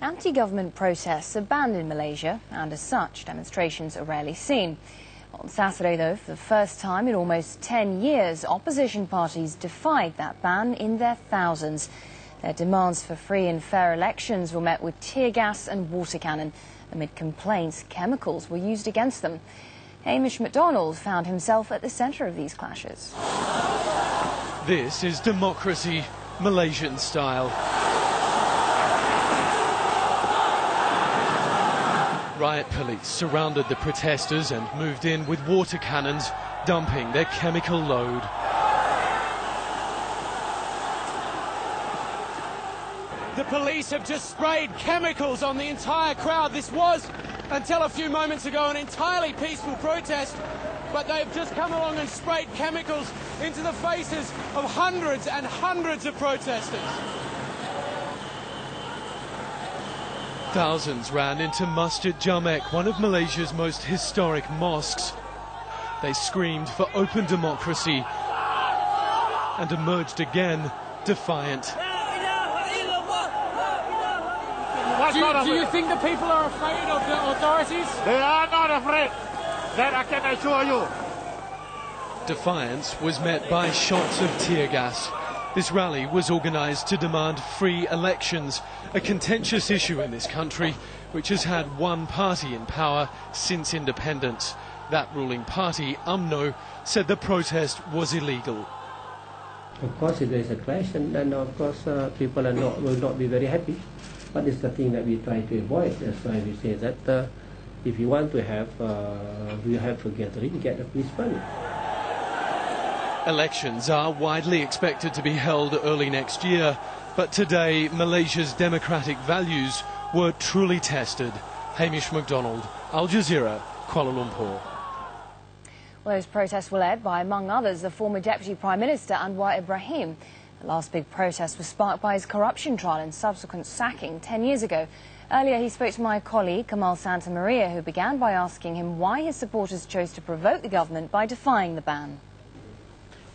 Anti-government protests are banned in Malaysia, and as such, demonstrations are rarely seen. On Saturday, though, for the first time in almost 10 years, opposition parties defied that ban in their thousands. Their demands for free and fair elections were met with tear gas and water cannon. Amid complaints, chemicals were used against them. Hamish MacDonald found himself at the centre of these clashes. This is democracy, Malaysian style. Riot police surrounded the protesters and moved in with water cannons, dumping their chemical load. The police have just sprayed chemicals on the entire crowd. This was, until a few moments ago, an entirely peaceful protest, but they've just come along and sprayed chemicals into the faces of hundreds and hundreds of protesters. Thousands ran into Masjid Jamek, one of Malaysia's most historic mosques. They screamed for open democracy and emerged again, defiant. Do you think the people are afraid of the authorities? They are not afraid. That I can assure you. Defiance was met by shots of tear gas. This rally was organised to demand free elections, a contentious issue in this country, which has had one party in power since independence. That ruling party, UMNO, said the protest was illegal. Of course, if there is a clash, then of course people will not be very happy. But it's the thing that we try to avoid. That's why we say that if you want to have, you have a gathering, get a peace permit. Elections are widely expected to be held early next year, but today Malaysia's democratic values were truly tested. Hamish MacDonald, Al Jazeera, Kuala Lumpur. Well, those protests were led by, among others, the former Deputy Prime Minister Anwar Ibrahim. The last big protest was sparked by his corruption trial and subsequent sacking 10 years ago. Earlier, he spoke to my colleague, Kamal Santamaria, who began by asking him why his supporters chose to provoke the government by defying the ban.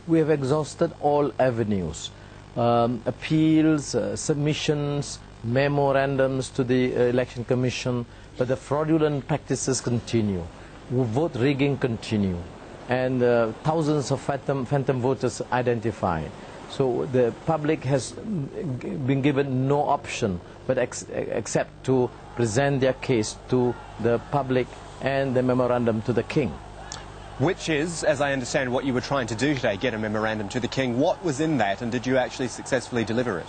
We have exhausted all avenues, appeals, submissions, memorandums to the Election Commission, but the fraudulent practices continue, vote rigging continue, and thousands of phantom voters identified. So the public has been given no option but except to present their case to the public and the memorandum to the King. Which is, as I understand, what you were trying to do today, get a memorandum to the King. What was in that, and did you actually successfully deliver it?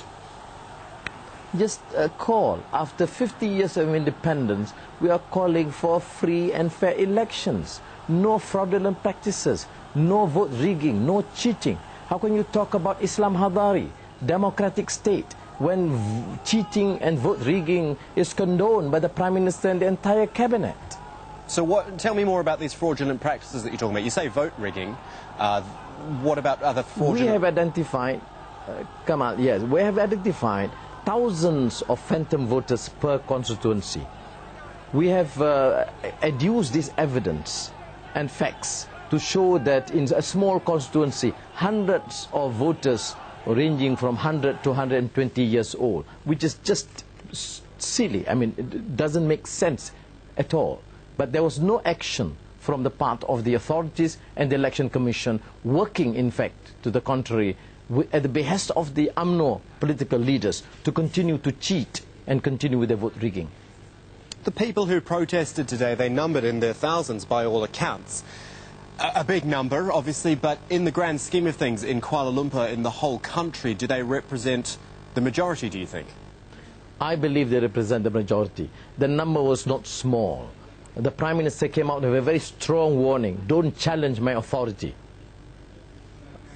Just a call. After 50 years of independence, we are calling for free and fair elections. No fraudulent practices, no vote rigging, no cheating. How can you talk about Islam Hadari, democratic state, when cheating and vote rigging is condoned by the Prime Minister and the entire cabinet? So tell me more about these fraudulent practices that you're talking about. You say vote rigging. What about other fraudulent... We have identified, Kamal, yes, we have identified thousands of phantom voters per constituency. We have adduced this evidence and facts to show that in a small constituency, hundreds of voters ranging from 100 to 120 years old, which is just silly. I mean, it doesn't make sense at all. But there was no action from the part of the authorities and the Election Commission, working, in fact, to the contrary, at the behest of the UMNO political leaders to continue to cheat and continue with their vote rigging. The people who protested today, they numbered in their thousands by all accounts. A big number, obviously, but in the grand scheme of things, in Kuala Lumpur, in the whole country, do they represent the majority, do you think? I believe they represent the majority. The number was not small. The Prime Minister came out with a very strong warning, don't challenge my authority.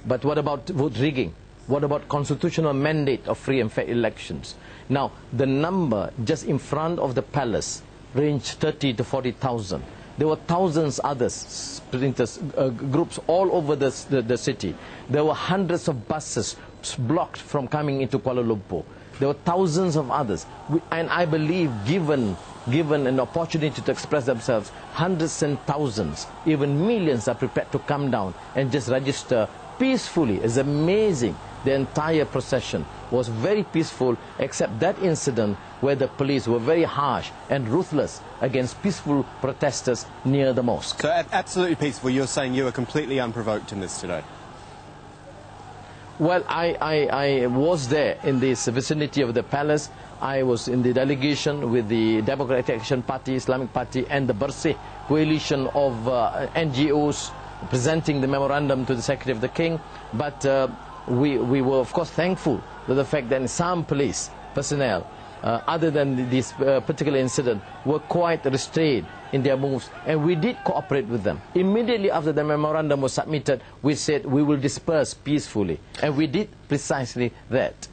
But what about vote rigging? What about constitutional mandate of free and fair elections? Now, the number just in front of the palace ranged 30 to 40,000. There were thousands others, groups all over the city. There were hundreds of buses blocked from coming into Kuala Lumpur. There were thousands of others. And I believe given an opportunity to express themselves, hundreds and thousands, even millions are prepared to come down and just register peacefully. It's amazing. The entire procession was very peaceful, except that incident where the police were very harsh and ruthless against peaceful protesters near the mosque. So absolutely peaceful. You're saying you were completely unprovoked in this today? Well, I was there in this vicinity of the palace. I was in the delegation with the Democratic Action Party, Islamic Party and the Bersih coalition of NGOs presenting the memorandum to the Secretary of the King. But we were of course thankful to the fact that some police personnel, other than this particular incident, were quite restrained in their moves, and we did cooperate with them. Immediately after the memorandum was submitted, we said we will disperse peacefully, and we did precisely that.